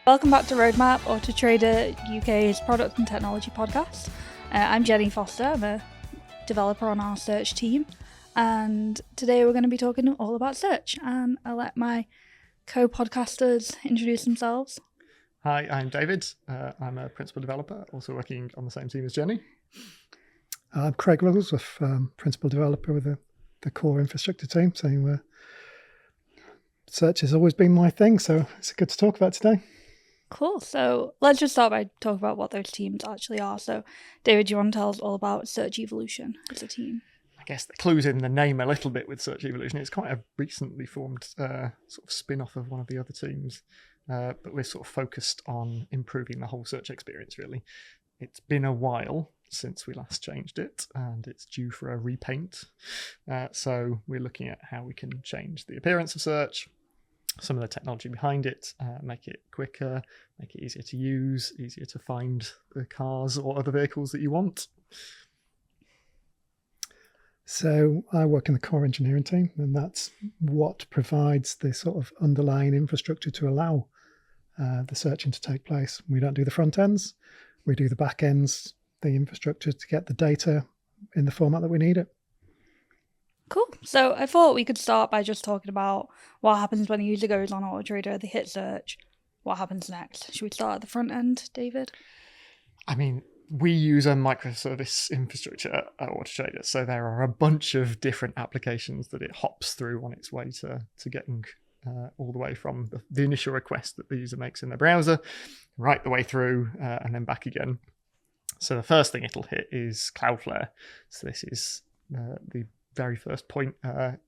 Welcome back to Roadmap, Auto Trader UK's product and technology podcast. I'm Jenny Foster. I'm a developer on our search team, and today we're going to be talking all about search. And I'll let my co-podcasters introduce themselves. Hi, I'm David. I'm a principal developer, also working on the same team as Jenny. I'm Craig Ruggles, principal developer with the core infrastructure team. So search has always been my thing, so it's good to talk about today. Cool. So let's just start by talking about what those teams actually are. So David, do you want to tell us all about Search Evolution as a team? I guess the clue's in the name a little bit with Search Evolution. It's quite a recently formed sort of spin-off of one of the other teams, but we're sort of focused on improving the whole search experience, really. It's been a while since we last changed it, and it's due for a repaint. So we're looking at how we can change the appearance of search, some of the technology behind it, make it quicker, make it easier to use, easier to find the cars or other vehicles that you want. So I work in the core engineering team, and that's what provides the sort of underlying infrastructure to allow the searching to take place. We don't do the front ends, we do the back ends, the infrastructure to get the data in the format that we need it. Cool. So I thought we could start by just talking about what happens when a user goes on AutoTrader, they hit search. What happens next? Should we start at the front end, David? I mean, we use a microservice infrastructure at AutoTrader, so there are a bunch of different applications that it hops through on its way to getting all the way from the initial request that the user makes in the browser, right the way through and then back again. So the first thing it'll hit is Cloudflare. So this is the very first point that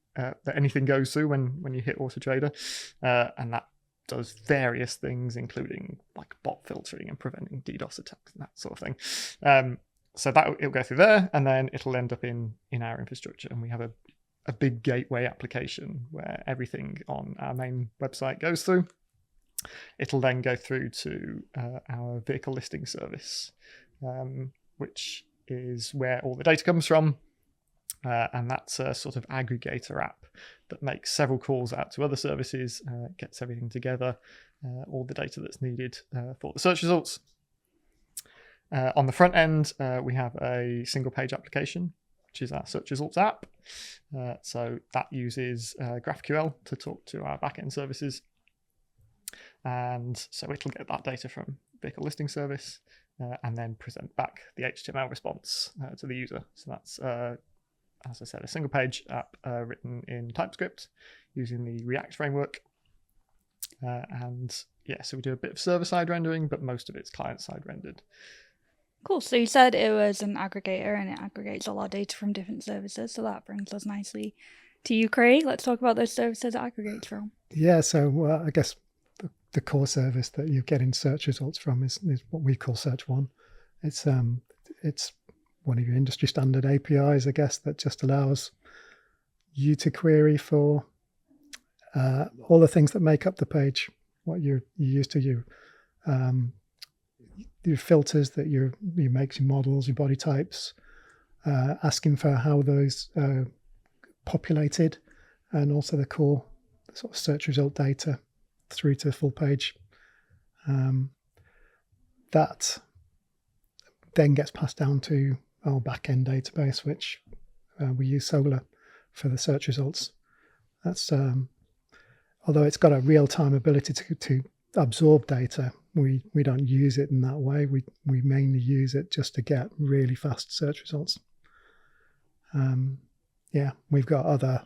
anything goes through when you hit AutoTrader, and that does various things, including like bot filtering and preventing DDoS attacks and that sort of thing. So that it'll go through there, and then it'll end up in our infrastructure, and we have a big gateway application where everything on our main website goes through. It'll then go through to our vehicle listing service, which is where all the data comes from. And that's a sort of aggregator app that makes several calls out to other services, gets everything together, all the data that's needed for the search results. On the front end, we have a single page application, which is our search results app. So that uses GraphQL to talk to our backend services. And so it'll get that data from vehicle listing service and then present back the HTML response to the user. So that's as I said, a single page app written in TypeScript using the React framework. And yeah, so we do a bit of server-side rendering, but most of it's client-side rendered. Cool. So you said it was an aggregator and it aggregates a lot of data from different services. So that brings us nicely to you, Craig. Let's talk about those services it aggregates from. Yeah, so I guess the core service that you're getting search results from is what we call Search One. It's one of your industry standard APIs, I guess, that just allows you to query for all the things that make up the page, what you're used to, your filters that you make, your models, your body types, asking for how those populated, and also the core sort of search result data through to full page. That then gets passed down to our backend database, which we use SOLR for the search results. That's although it's got a real-time ability to absorb data, we don't use it in that way. We mainly use it just to get really fast search results. We've got other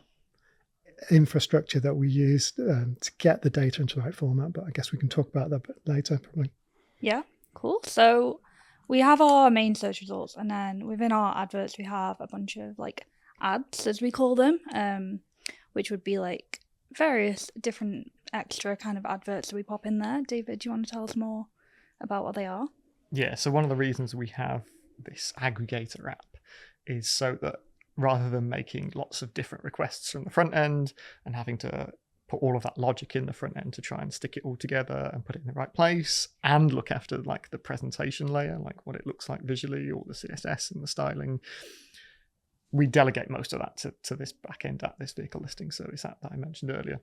infrastructure that we use to get the data into the right format, but I guess we can talk about that a bit later, probably. Yeah, cool. So we have our main search results, and then within our adverts, we have a bunch of like ads, as we call them, which would be like various different extra kind of adverts that we pop in there. David, do you want to tell us more about what they are? Yeah, so one of the reasons we have this aggregator app is so that rather than making lots of different requests from the front end and having to put all of that logic in the front end to try and stick it all together and put it in the right place and look after like the presentation layer, like what it looks like visually, all the CSS and the styling, we delegate most of that to this backend app, this vehicle listing service app that I mentioned earlier.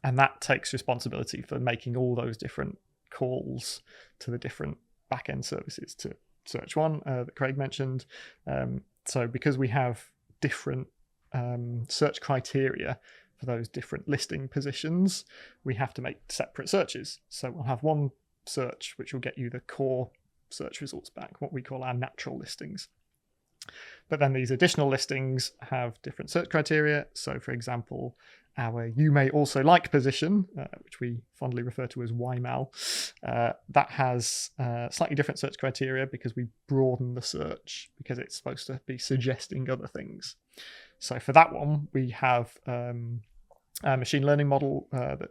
And that takes responsibility for making all those different calls to the different backend services to search one that Craig mentioned. So because we have different search criteria for those different listing positions, we have to make separate searches. So we'll have one search which will get you the core search results back, what we call our natural listings. But then these additional listings have different search criteria. So for example, our you may also like position, which we fondly refer to as YMAL, that has slightly different search criteria because we broaden the search because it's supposed to be suggesting other things. So for that one, we have a machine learning model that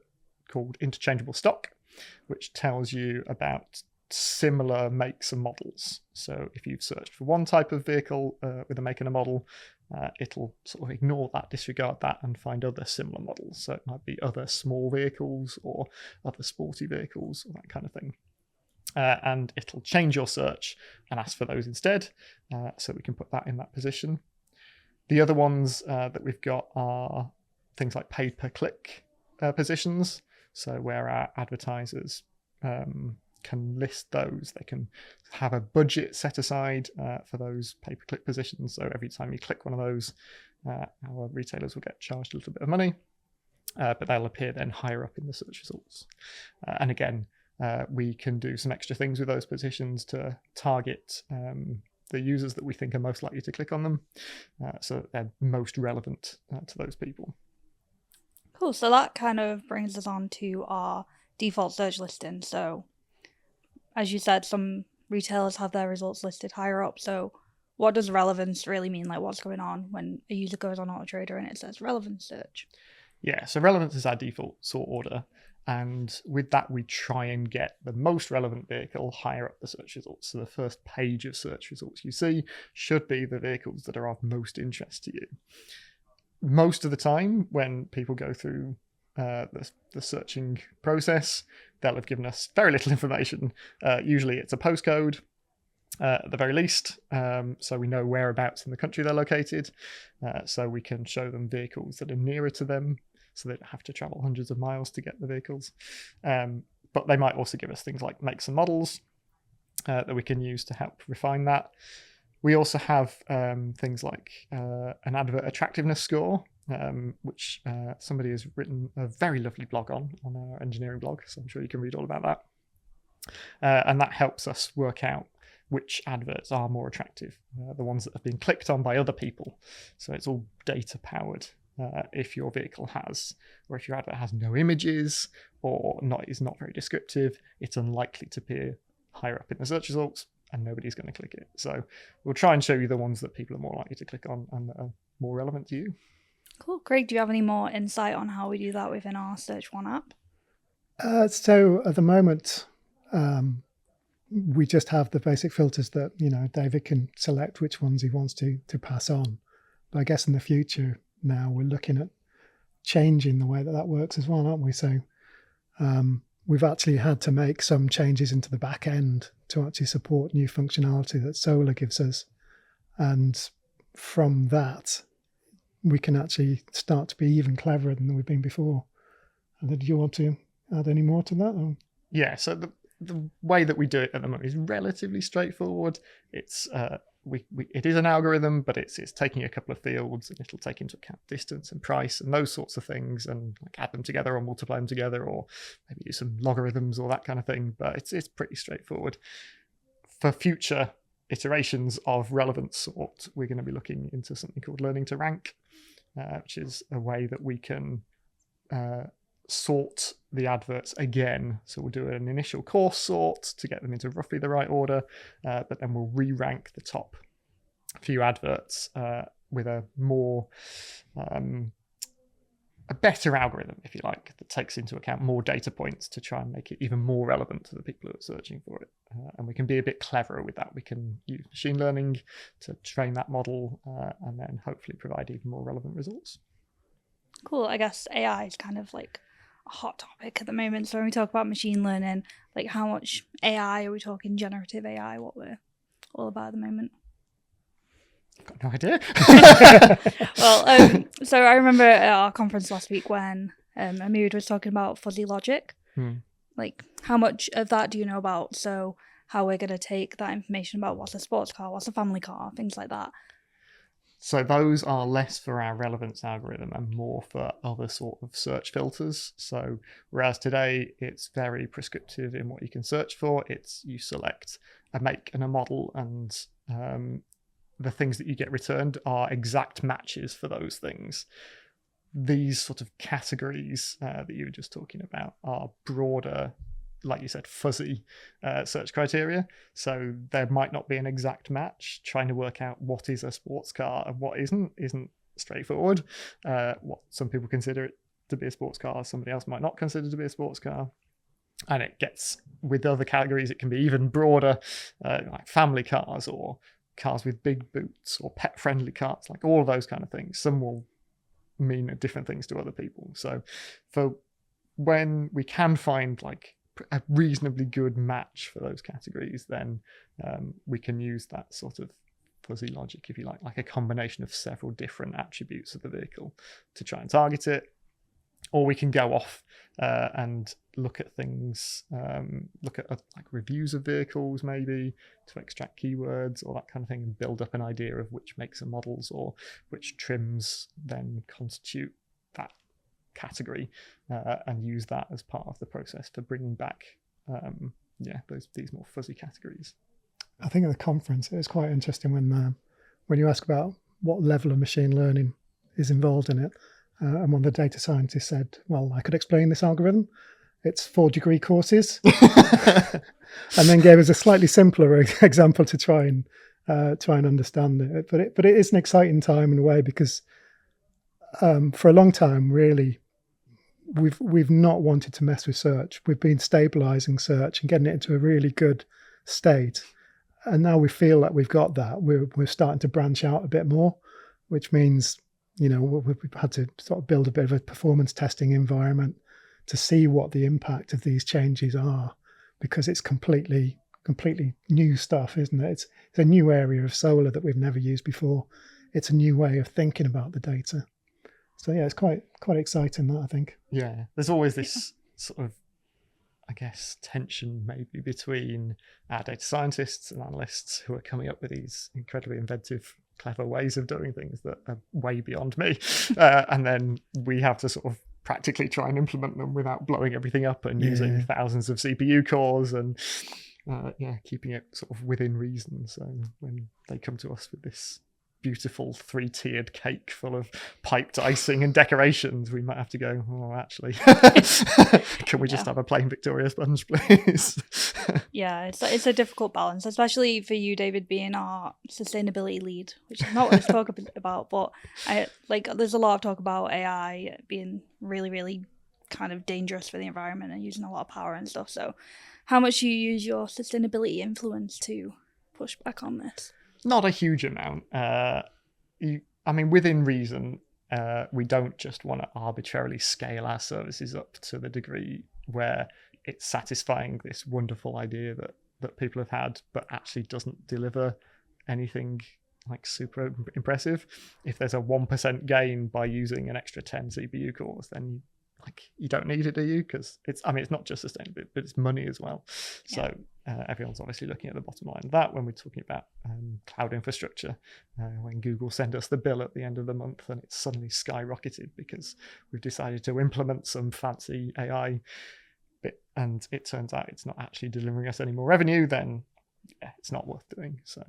called interchangeable stock, which tells you about similar makes and models. So if you've searched for one type of vehicle with a make and a model, it'll sort of ignore that, disregard that, and find other similar models. So it might be other small vehicles or other sporty vehicles or that kind of thing. And it'll change your search and ask for those instead. So we can put that in that position. The other ones that we've got are things like paid per click positions. So where our advertisers can list those, they can have a budget set aside for those pay-per-click positions. So every time you click one of those, our retailers will get charged a little bit of money, but they'll appear then higher up in the search results. And again, we can do some extra things with those positions to target the users that we think are most likely to click on them, so that they're most relevant to those people. Cool. So that kind of brings us on to our default search listing. So as you said, some retailers have their results listed higher up. So what does relevance really mean? Like what's going on when a user goes on AutoTrader and it says relevance search? Yeah, so relevance is our default sort order. And with that, we try and get the most relevant vehicle higher up the search results. So the first page of search results you see should be the vehicles that are of most interest to you. Most of the time, when people go through the searching process, they'll have given us very little information. Usually it's a postcode at the very least, so we know whereabouts in the country they're located, so we can show them vehicles that are nearer to them, so they don't have to travel hundreds of miles to get the vehicles. But they might also give us things like makes and models that we can use to help refine that. We also have things like an advert attractiveness score, which somebody has written a very lovely blog on our engineering blog, so I'm sure you can read all about that. And that helps us work out which adverts are more attractive, the ones that have been clicked on by other people. So it's all data powered. If your vehicle has, or if your advert has no images or is not very descriptive, it's unlikely to appear higher up in the search results and nobody's going to click it. So we'll try and show you the ones that people are more likely to click on and that are more relevant to you. Cool. Craig, do you have any more insight on how we do that within our Search One app? So at the moment, we just have the basic filters that, David can select which ones he wants to pass on. But I guess in the future now we're looking at changing the way that works as well, aren't we? So we've actually had to make some changes into the back end to actually support new functionality that SOLR gives us. And from that, we can actually start to be even cleverer than we've been before. And did you want to add any more to that? Or? Yeah, so the way that we do it at the moment is relatively straightforward. It's it is an algorithm, but it's taking a couple of fields and it'll take into account distance and price and those sorts of things, and like add them together or multiply them together, or maybe use some logarithms or that kind of thing. But it's pretty straightforward. For future iterations of relevance sort, we're going to be looking into something called learning to rank, which is a way that we can sort the adverts again. So we'll do an initial course sort to get them into roughly the right order, but then we'll re-rank the top few adverts with a more a better algorithm, if you like, that takes into account more data points to try and make it even more relevant to the people who are searching for it. And we can be a bit cleverer with that. We can use machine learning to train that model and then hopefully provide even more relevant results. Cool. I guess AI is kind of like a hot topic at the moment. So when we talk about machine learning, like how much AI are we talking? Generative AI, what we're all about at the moment? Got no idea. Well, so I remember at our conference last week when Amir was talking about fuzzy logic. Like, how much of that do you know about? So how we're going to take that information about what's a sports car, what's a family car, things like that. So those are less for our relevance algorithm and more for other sort of search filters. So whereas today it's very prescriptive in what you can search for, it's you select a make and a model, and the things that you get returned are exact matches for those things. These sort of categories that you were just talking about are broader, like you said, fuzzy search criteria. So there might not be an exact match. Trying to work out what is a sports car and what isn't straightforward. What some people consider it to be a sports car, somebody else might not consider to be a sports car. And it gets, with other categories, it can be even broader, like family cars or cars with big boots or pet-friendly cars, like all of those kind of things. Some will mean different things to other people. So for when we can find like a reasonably good match for those categories, then we can use that sort of fuzzy logic, if you like a combination of several different attributes of the vehicle to try and target it. Or we can go off and look at things, look at like reviews of vehicles maybe to extract keywords or that kind of thing, and build up an idea of which makes and models or which trims then constitute that category, and use that as part of the process for bringing back these more fuzzy categories. I think at the conference it was quite interesting when you ask about what level of machine learning is involved in it. And one of the data scientists said, well, I could explain this algorithm. It's 4-degree courses. And then gave us a slightly simpler example to try and understand it. But it is an exciting time in a way, because for a long time, really, we've not wanted to mess with search. We've been stabilizing search and getting it into a really good state. And now we feel that we've got that. We're starting to branch out a bit more, which means, you know, we've had to sort of build a bit of a performance testing environment to see what the impact of these changes are, because it's completely new stuff, isn't it? It's a new area of Solr that we've never used before. It's a new way of thinking about the data. So yeah, it's quite exciting, that, I think. Yeah, there's always this sort of, I guess, tension maybe between our data scientists and analysts who are coming up with these incredibly inventive, clever ways of doing things that are way beyond me, and then we have to sort of practically try and implement them without blowing everything up and using thousands of CPU cores and keeping it sort of within reason. So when they come to us with this beautiful 3-tiered cake full of piped icing and decorations, we might have to go, oh, actually, can we just have a plain Victoria sponge, please? Yeah, it's a difficult balance, especially for you, David, being our sustainability lead, which is not what let's talk about, but there's a lot of talk about AI being really, really kind of dangerous for the environment and using a lot of power and stuff. So how much do you use your sustainability influence to push back on this? Not a huge amount. Within reason, we don't just want to arbitrarily scale our services up to the degree where it's satisfying this wonderful idea that people have had, but actually doesn't deliver anything like super impressive. If there's a 1% gain by using an extra 10 CPU cores, then you don't need it, do you? Because it's not just sustainability, but it's money as well. So everyone's obviously looking at the bottom line of that when we're talking about cloud infrastructure. When Google send us the bill at the end of the month and it's suddenly skyrocketed because we've decided to implement some fancy AI bit, and it turns out it's not actually delivering us any more revenue, then it's not worth doing. So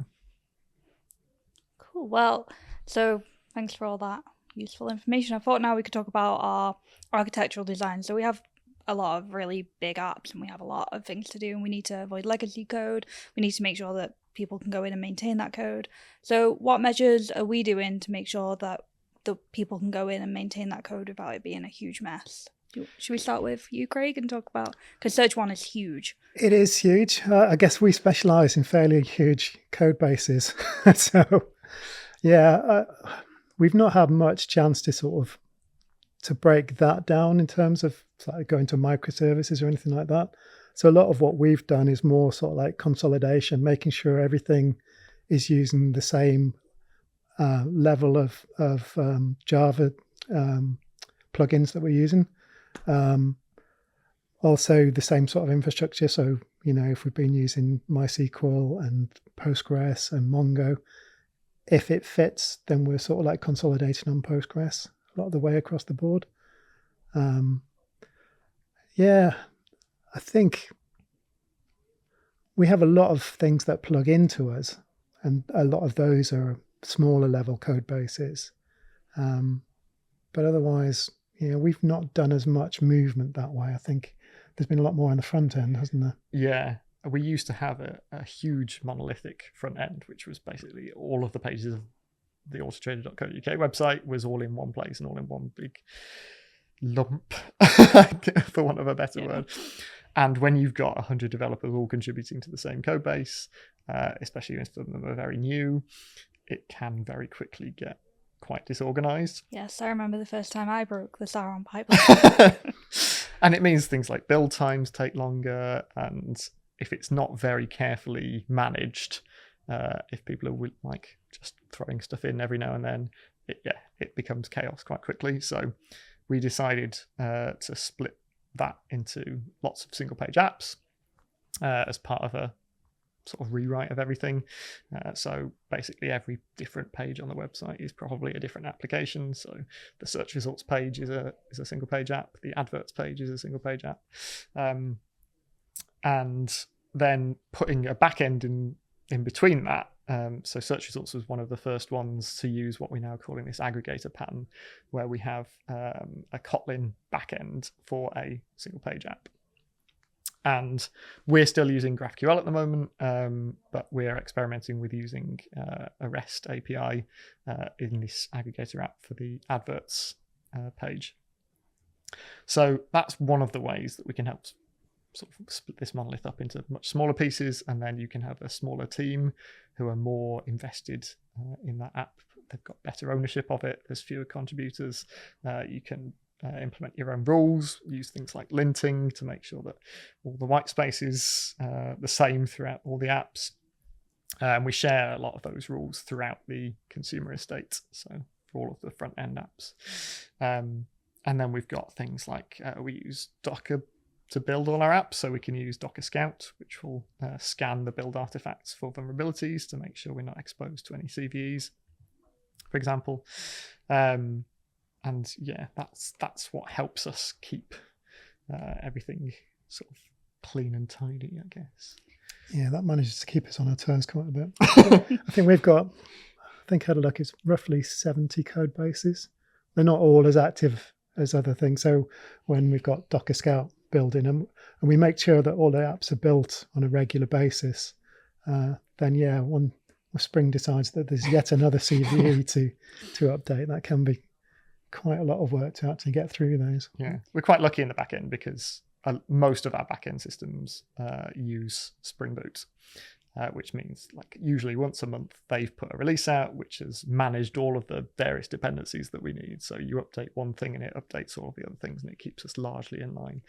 cool. Well, so thanks for all that useful information. I thought now we could talk about our architectural design. So we have a lot of really big apps and we have a lot of things to do, and we need to avoid legacy code. We need to make sure that people can go in and maintain that code. So what measures are we doing to make sure that the people can go in and maintain that code without it being a huge mess? Should we start with you, Craig, and talk about, because Search One is huge. It is huge. I guess we specialize in fairly huge code bases. So yeah, we've not had much chance to sort of to break that down in terms of like going to microservices or anything like that. So a lot of what we've done is more sort of like consolidation, making sure everything is using the same level of Java plugins that we're using. Also the same sort of infrastructure. So, if we've been using MySQL and Postgres and Mongo, if it fits, then we're sort of like consolidating on Postgres a lot of the way across the board. Yeah, I think we have a lot of things that plug into us, and a lot of those are smaller level code bases. But otherwise, we've not done as much movement that way. I think there's been a lot more on the front end, hasn't there? Yeah. We used to have a huge monolithic front end, which was basically all of the pages of the autotrader.co.uk website was all in one place and all in one big lump, for want of a better word. And when you've got 100 developers all contributing to the same code base, especially when some of them are very new, it can very quickly get quite disorganized. Yes, I remember the first time I broke the Sauron pipeline. And it means things like build times take longer, and if it's not very carefully managed, if people are like just throwing stuff in every now and then, it becomes chaos quite quickly. So we decided to split that into lots of single page apps as part of a sort of rewrite of everything. So basically every different page on the website is probably a different application. So the search results page is a single page app. The adverts page is a single page app. And then putting a backend in between that. So search results was one of the first ones to use what we're now calling this aggregator pattern, where we have a Kotlin backend for a single page app. And we're still using GraphQL at the moment, but we're experimenting with using a REST API in this aggregator app for the adverts page. So that's one of the ways that we can help sort of split this monolith up into much smaller pieces, and then you can have a smaller team who are more invested in that app. They've got better ownership of it. There's fewer contributors. You can implement your own rules, use things like linting to make sure that all the white space is the same throughout all the apps. And we share a lot of those rules throughout the consumer estate, so for all of the front end apps. And then we've got things like we use Docker to build all our apps, so we can use Docker Scout, which will scan the build artifacts for vulnerabilities to make sure we're not exposed to any CVEs, for example. And yeah, that's what helps us keep everything sort of clean and tidy, I guess. Yeah, that manages to keep us on our toes quite a bit. I think we've got, had a look, it's roughly 70 code bases. They're not all as active as other things. So when we've got Docker Scout building them, and we make sure that all the apps are built on a regular basis, then yeah, when Spring decides that there's yet another CVE to update, that can be quite a lot of work to actually get through those. Yeah, we're quite lucky in the back end because most of our back-end systems use Springboot, which means like usually once a month they've put a release out which has managed all of the various dependencies that we need. So you update one thing and it updates all of the other things, and it keeps us largely in line.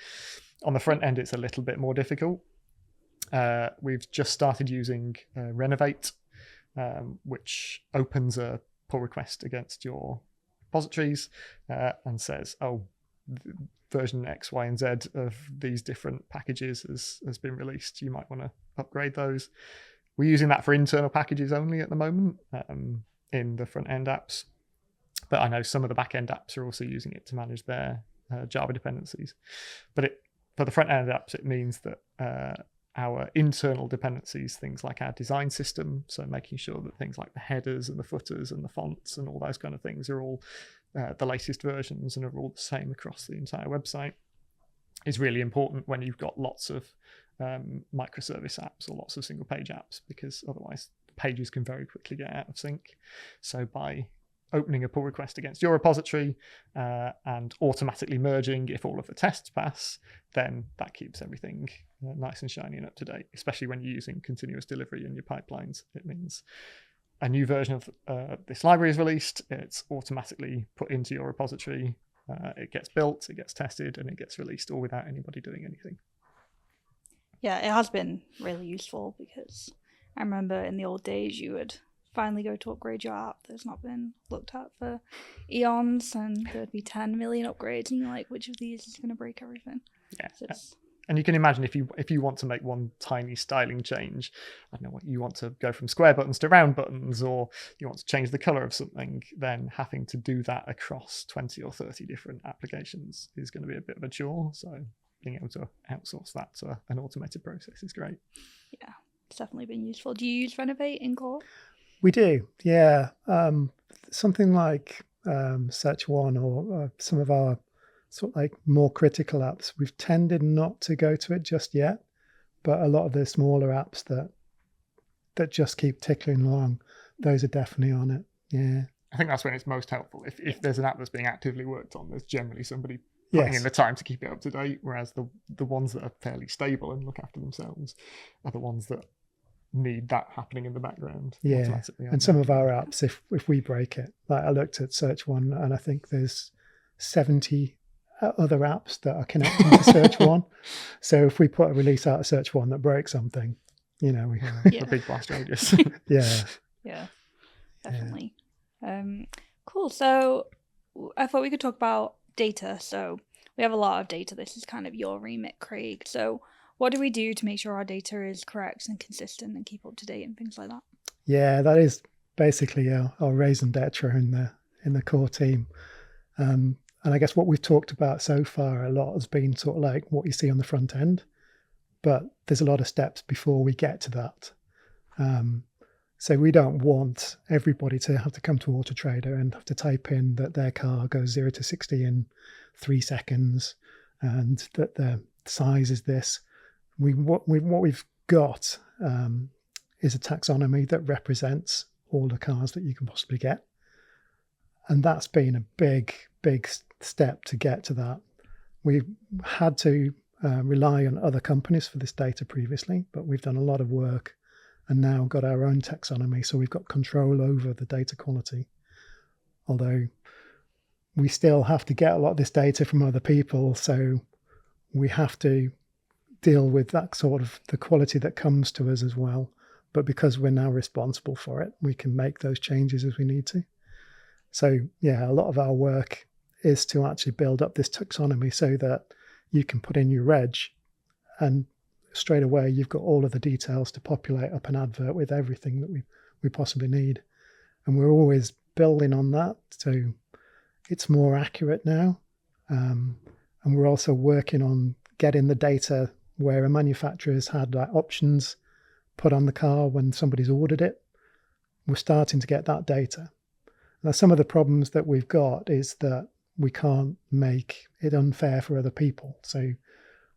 On the front end, it's a little bit more difficult. We've just started using Renovate, which opens a pull request against your repositories and says, oh, version X, Y, and Z of these different packages has been released. You might want to upgrade those. We're using that for internal packages only at the moment in the front end apps. But I know some of the back end apps are also using it to manage their Java dependencies. But for the front end apps, it means that our internal dependencies, things like our design system, so making sure that things like the headers and the footers and the fonts and all those kind of things are all the latest versions and are all the same across the entire website, is really important when you've got lots of microservice apps or lots of single page apps, because otherwise the pages can very quickly get out of sync. So by opening a pull request against your repository and automatically merging if all of the tests pass, then that keeps everything nice and shiny and up to date, especially when you're using continuous delivery in your pipelines. It means a new version of this library is released, it's automatically put into your repository, it gets built, it gets tested, and it gets released all without anybody doing anything. Yeah, it has been really useful because I remember in the old days you would finally go to upgrade your app that's not been looked at for eons, and there'd be 10 million upgrades, and you're like, which of these is going to break everything? Yeah. So it's- And you can imagine if you want to make one tiny styling change, I don't know what you want to go from square buttons to round buttons, or you want to change the color of something, then having to do that across 20 or 30 different applications is going to be a bit of a chore. So being able to outsource that to an automated process is great. Yeah, it's definitely been useful. Do you use Renovate in core? We do, yeah. Something like Search One or some of our sort of like more critical apps, we've tended not to go to it just yet, but a lot of the smaller apps that just keep tickling along, those are definitely on it. Yeah. I think that's when it's most helpful. If there's an app that's being actively worked on, there's generally somebody putting in the time to keep it up to date, whereas the ones that are fairly stable and look after themselves are the ones that need that happening in the background automatically. And some of our apps, if we break it, like I looked at Search One, and I think there's 70 other apps that are connecting to Search One. So if we put a release out of Search One that breaks something, we the big blast radius. Yeah, definitely. Cool. So I thought we could talk about data. So we have a lot of data. This is kind of your remit, Craig. So what do we do to make sure our data is correct and consistent and keep up to date and things like that? Yeah, that is basically our raison d'etre in the core team. And I guess what we've talked about so far a lot has been sort of like what you see on the front end, but there's a lot of steps before we get to that. So we don't want everybody to have to come to AutoTrader and have to type in that their car goes 0 to 60 in 3 seconds and that the size is this. What we've got is a taxonomy that represents all the cars that you can possibly get. And that's been a big step to get to that. We had to rely on other companies for this data previously, but we've done a lot of work and now got our own taxonomy. So we've got control over the data quality. Although we still have to get a lot of this data from other people. So we have to deal with that sort of the quality that comes to us as well. But because we're now responsible for it, we can make those changes as we need to. So yeah, a lot of our work is to actually build up this taxonomy so that you can put in your reg and straight away you've got all of the details to populate up an advert with everything that we possibly need. And we're always building on that, so it's more accurate now. And we're also working on getting the data where a manufacturer's had like options put on the car when somebody's ordered it. We're starting to get that data. Now, some of the problems that we've got is that we can't make it unfair for other people. So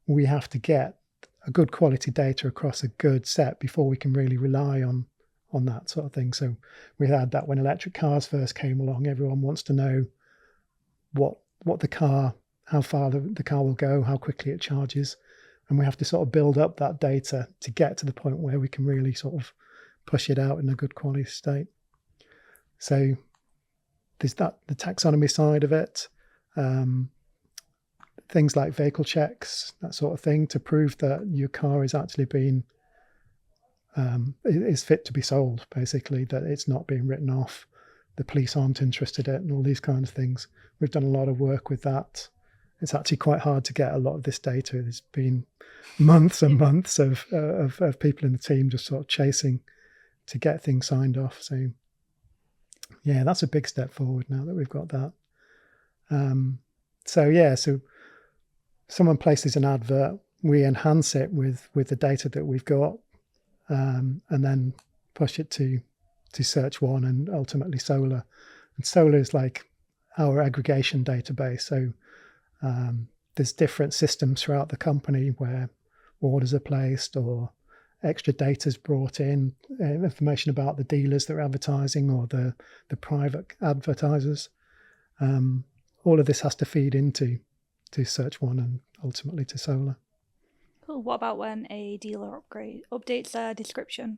we have to get a good quality data across a good set before we can really rely on that sort of thing. So we had that when electric cars first came along. Everyone wants to know what the car, how far the car will go, how quickly it charges. And we have to sort of build up that data to get to the point where we can really sort of push it out in a good quality state. So there's that, the taxonomy side of it, things like vehicle checks, that sort of thing, to prove that your car is actually being is fit to be sold, basically, that it's not being written off, the police aren't interested in it, and all these kinds of things. We've done a lot of work with that. It's actually quite hard to get a lot of this data. There's been months and months of people in the team just sort of chasing to get things signed off. So yeah, that's a big step forward now that we've got that. So someone places an advert, we enhance it with the data that we've got, and then push it to Search One and ultimately SOLR. And SOLR is like our aggregation database. So there's different systems throughout the company where orders are placed or extra data is brought in, information about the dealers that are advertising or the private advertisers. All of this has to feed into Search One and ultimately to SOLR. Cool. What about when a dealer updates their description?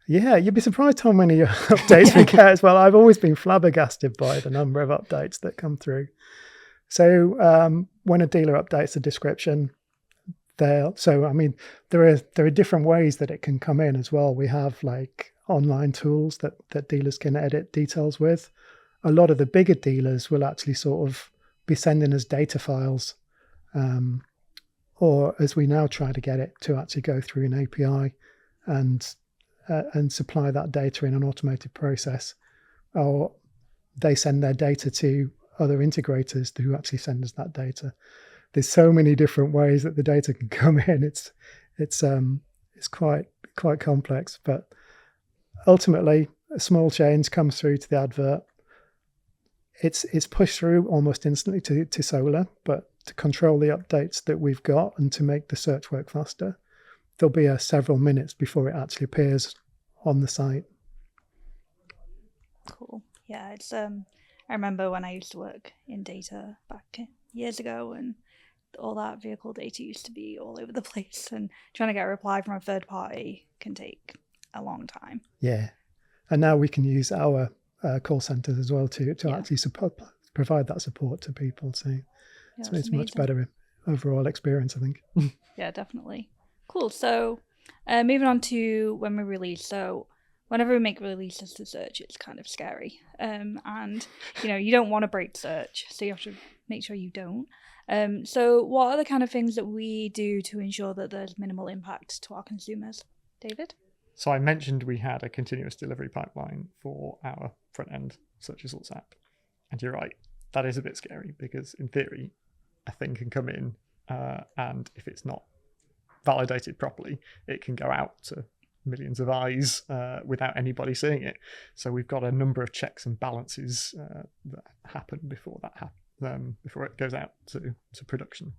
Yeah, you'd be surprised how many updates we get as well. I've always been flabbergasted by the number of updates that come through. So when a dealer updates the description, there are different ways that it can come in as well. We have like online tools that dealers can edit details with. A lot of the bigger dealers will actually sort of be sending us data files, or as we now try to get it to actually go through an API and supply that data in an automated process, or they send their data to other integrators who actually send us that data. There's so many different ways that the data can come in. It's quite complex, but ultimately a small change comes through to the advert. It's pushed through almost instantly to SOLR, but to control the updates that we've got and to make the search work faster, there'll be several minutes before it actually appears on the site. Cool. Yeah, it's I remember when I used to work in data back years ago, and all that vehicle data used to be all over the place, and trying to get a reply from a third party can take a long time. Yeah, and now we can use our call centers as well to actually provide that support to people. So it's amazing. much better overall experience, I think. Yeah, definitely. Cool. So moving on to when we release. So whenever we make releases to search, it's kind of scary. And you don't want to break search, so you have to make sure you don't. So what are the kind of things that we do to ensure that there's minimal impact to our consumers? David? So I mentioned we had a continuous delivery pipeline for our front-end search results app. And you're right, that is a bit scary, because in theory, a thing can come in and if it's not validated properly, it can go out to millions of eyes without anybody seeing it. So we've got a number of checks and balances that happen before before it goes out to production.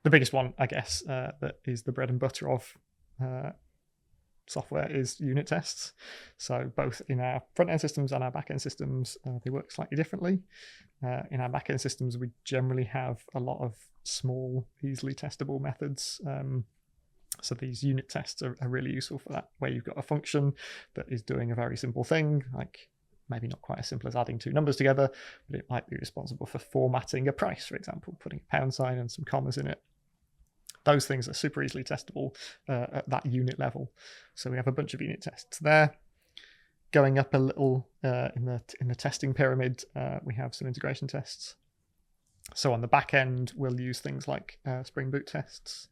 The biggest one, I guess, that is the bread and butter of software is unit tests. So both in our front-end systems and our back-end systems, they work slightly differently. In our back-end systems, we generally have a lot of small, easily testable methods. So these unit tests are really useful for that, where you've got a function that is doing a very simple thing, like maybe not quite as simple as adding two numbers together, but it might be responsible for formatting a price, for example, putting a pound sign and some commas in it. Those things are super easily testable at that unit level. So we have a bunch of unit tests there. Going up a little in the testing pyramid, we have some integration tests. So on the back end, we'll use things like Springboot tests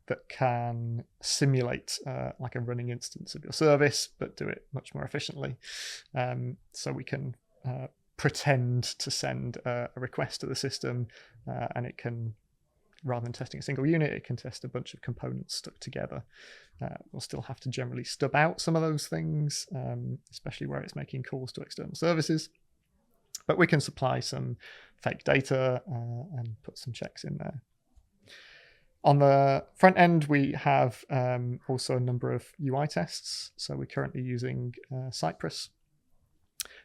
that can simulate like a running instance of your service, but do it much more efficiently. So we can pretend to send a request to the system, and it can, rather than testing a single unit, it can test a bunch of components stuck together. We'll still have to generally stub out some of those things, especially where it's making calls to external services. But we can supply some fake data and put some checks in there. On the front end, we have also a number of UI tests. So we're currently using Cypress.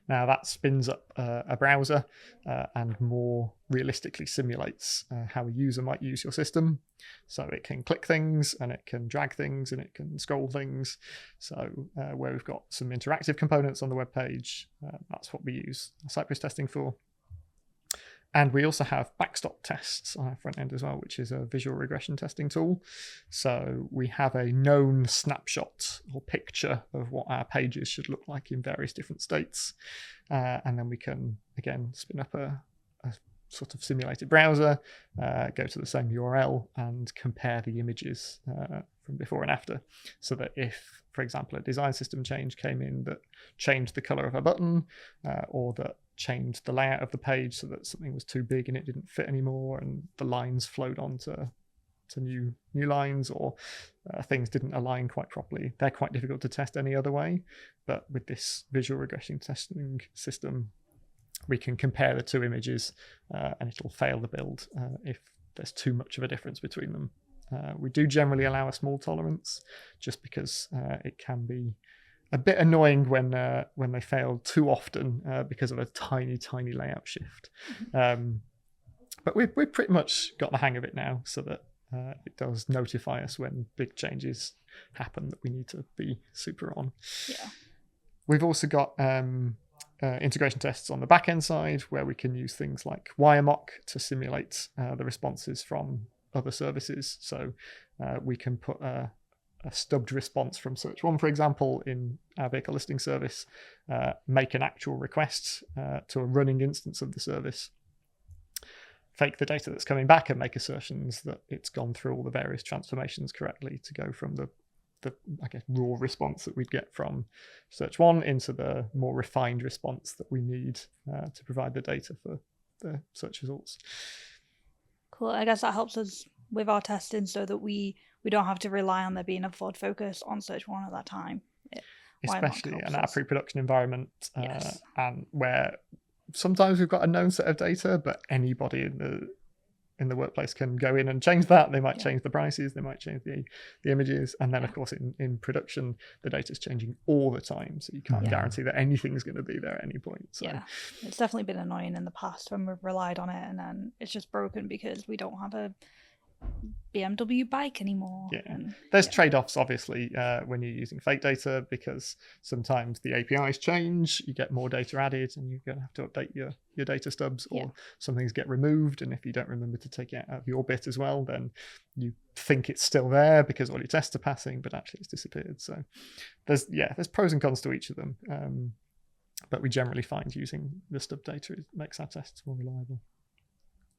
Now that spins up a browser and more realistically simulates how a user might use your system. So it can click things and it can drag things and it can scroll things. So where we've got some interactive components on the web page, that's what we use Cypress testing for. And we also have backstop tests on our front end as well, which is a visual regression testing tool. So we have a known snapshot or picture of what our pages should look like in various different states. And then we can, again, spin up a sort of simulated browser, go to the same URL and compare the images from before and after. So that if, for example, a design system change came in that changed the color of a button or that changed the layout of the page so that something was too big and it didn't fit anymore and the lines flowed on to new lines, or things didn't align quite properly. They're quite difficult to test any other way, but with this visual regression testing system, we can compare the two images and it'll fail the build if there's too much of a difference between them. We do generally allow a small tolerance just because it can be a bit annoying when they fail too often because of a tiny layout shift. But we've pretty much got the hang of it now, so that it does notify us when big changes happen that we need to be super on. Yeah. We've also got integration tests on the back-end side where we can use things like wiremock to simulate the responses from other services. So we can put a stubbed response from search 1, for example, in our vehicle listing service, make an actual request to a running instance of the service, fake the data that's coming back and make assertions that it's gone through all the various transformations correctly to go from the I guess raw response that we'd get from search 1 into the more refined response that we need to provide the data for the search results. Cool. I guess that helps us with our testing so that we don't have to rely on there being a forward focus on search 1 at that time. Especially in our pre-production environment, Yes. and where sometimes we've got a known set of data, but anybody in the workplace can go in and change that. They might change the prices, they might change the images, and then of course in production the data's changing all the time, so you can't guarantee that anything's going to be there at any point. So it's definitely been annoying in the past when we've relied on it and then it's just broken because we don't have a BMW bike anymore. There's trade-offs obviously when you're using fake data, because sometimes the APIs change, you get more data added and you're going to have to update your data stubs, or some things get removed, and if you don't remember to take it out of your bit as well, then you think it's still there because all your tests are passing, but actually it's disappeared. So there's pros and cons to each of them, but we generally find using the stub data makes our tests more reliable.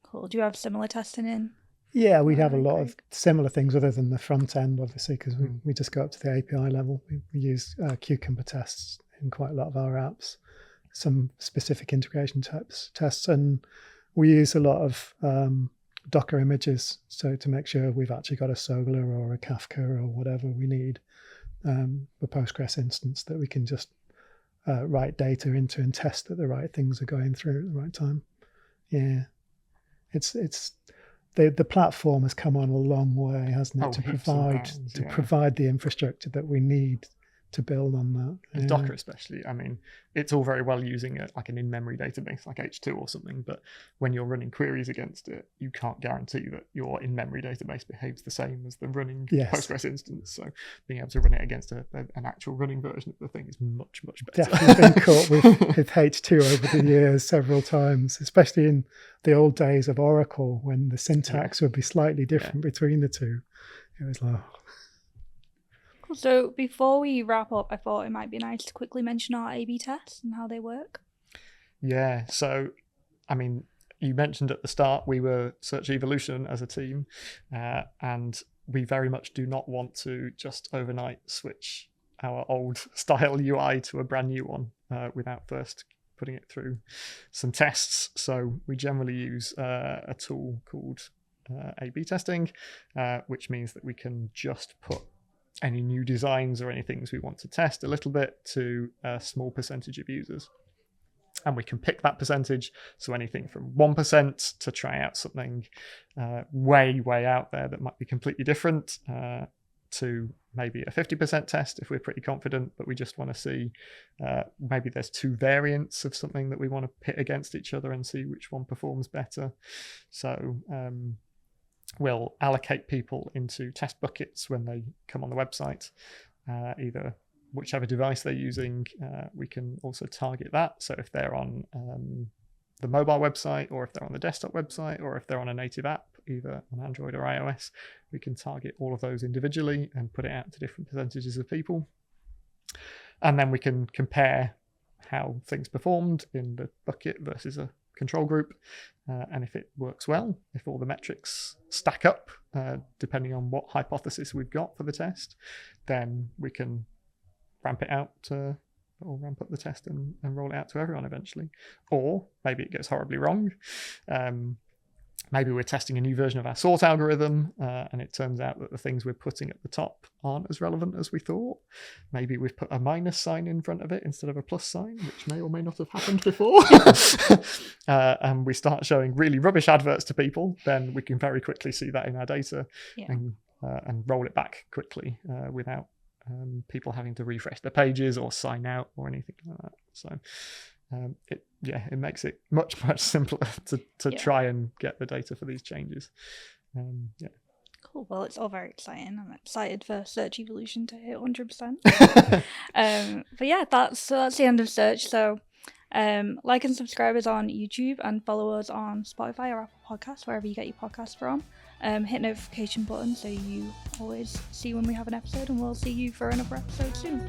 Cool. Do you have similar testing in? Yeah, we have a lot of similar things other than the front end, obviously, because we just go up to the API level. We use Cucumber tests in quite a lot of our apps, some specific integration tests, and we use a lot of Docker images, so to make sure we've actually got a Solr or a Kafka or whatever we need, a Postgres instance that we can just write data into and test that the right things are going through at the right time. Yeah, it's the platform has come on a long way, hasn't it, to provide the infrastructure that we need to build on that. With Docker especially, I mean, it's all very well using like an in-memory database like H2 or something, but when you're running queries against it, you can't guarantee that your in-memory database behaves the same as the running Postgres instance. So being able to run it against an actual running version of the thing is much, much better. Definitely been caught with H2 over the years several times, especially in the old days of Oracle when the syntax would be slightly different between the two. It was like... Cool. So before we wrap up, I thought it might be nice to quickly mention our A/B tests and how they work. Yeah, so I mean, you mentioned at the start we were Search Evolution as a team, and we very much do not want to just overnight switch our old style UI to a brand new one without first putting it through some tests. So we generally use a tool called A/B testing, which means that we can just put any new designs or any things we want to test a little bit to a small percentage of users. And we can pick that percentage, so anything from 1% to try out something way out there that might be completely different, to maybe a 50% test if we're pretty confident, but we just want to see maybe there's two variants of something that we want to pit against each other and see which one performs better. So we'll allocate people into test buckets when they come on the website, either whichever device they're using. We can also target that. So if they're on the mobile website, or if they're on the desktop website, or if they're on a native app, either on Android or iOS, we can target all of those individually and put it out to different percentages of people. And then we can compare how things performed in the bucket versus a control group, and if it works well, if all the metrics stack up, depending on what hypothesis we've got for the test, then we can ramp it out or ramp up the test and roll it out to everyone eventually. Or maybe it goes horribly wrong. Maybe we're testing a new version of our sort algorithm, and it turns out that the things we're putting at the top aren't as relevant as we thought. Maybe we've put a minus sign in front of it instead of a plus sign, which may or may not have happened before. And we start showing really rubbish adverts to people, then we can very quickly see that in our data and roll it back quickly without people having to refresh their pages or sign out or anything like that. So it makes it much simpler to try and get the data for these changes. Cool. Well, it's all very exciting. I'm excited for Search Evolution to hit 100%. But yeah, that's the end of Search. So like and subscribe us on YouTube and follow us on Spotify or Apple Podcasts, wherever you get your podcasts from. hit notification button so you always see when we have an episode, and we'll see you for another episode soon.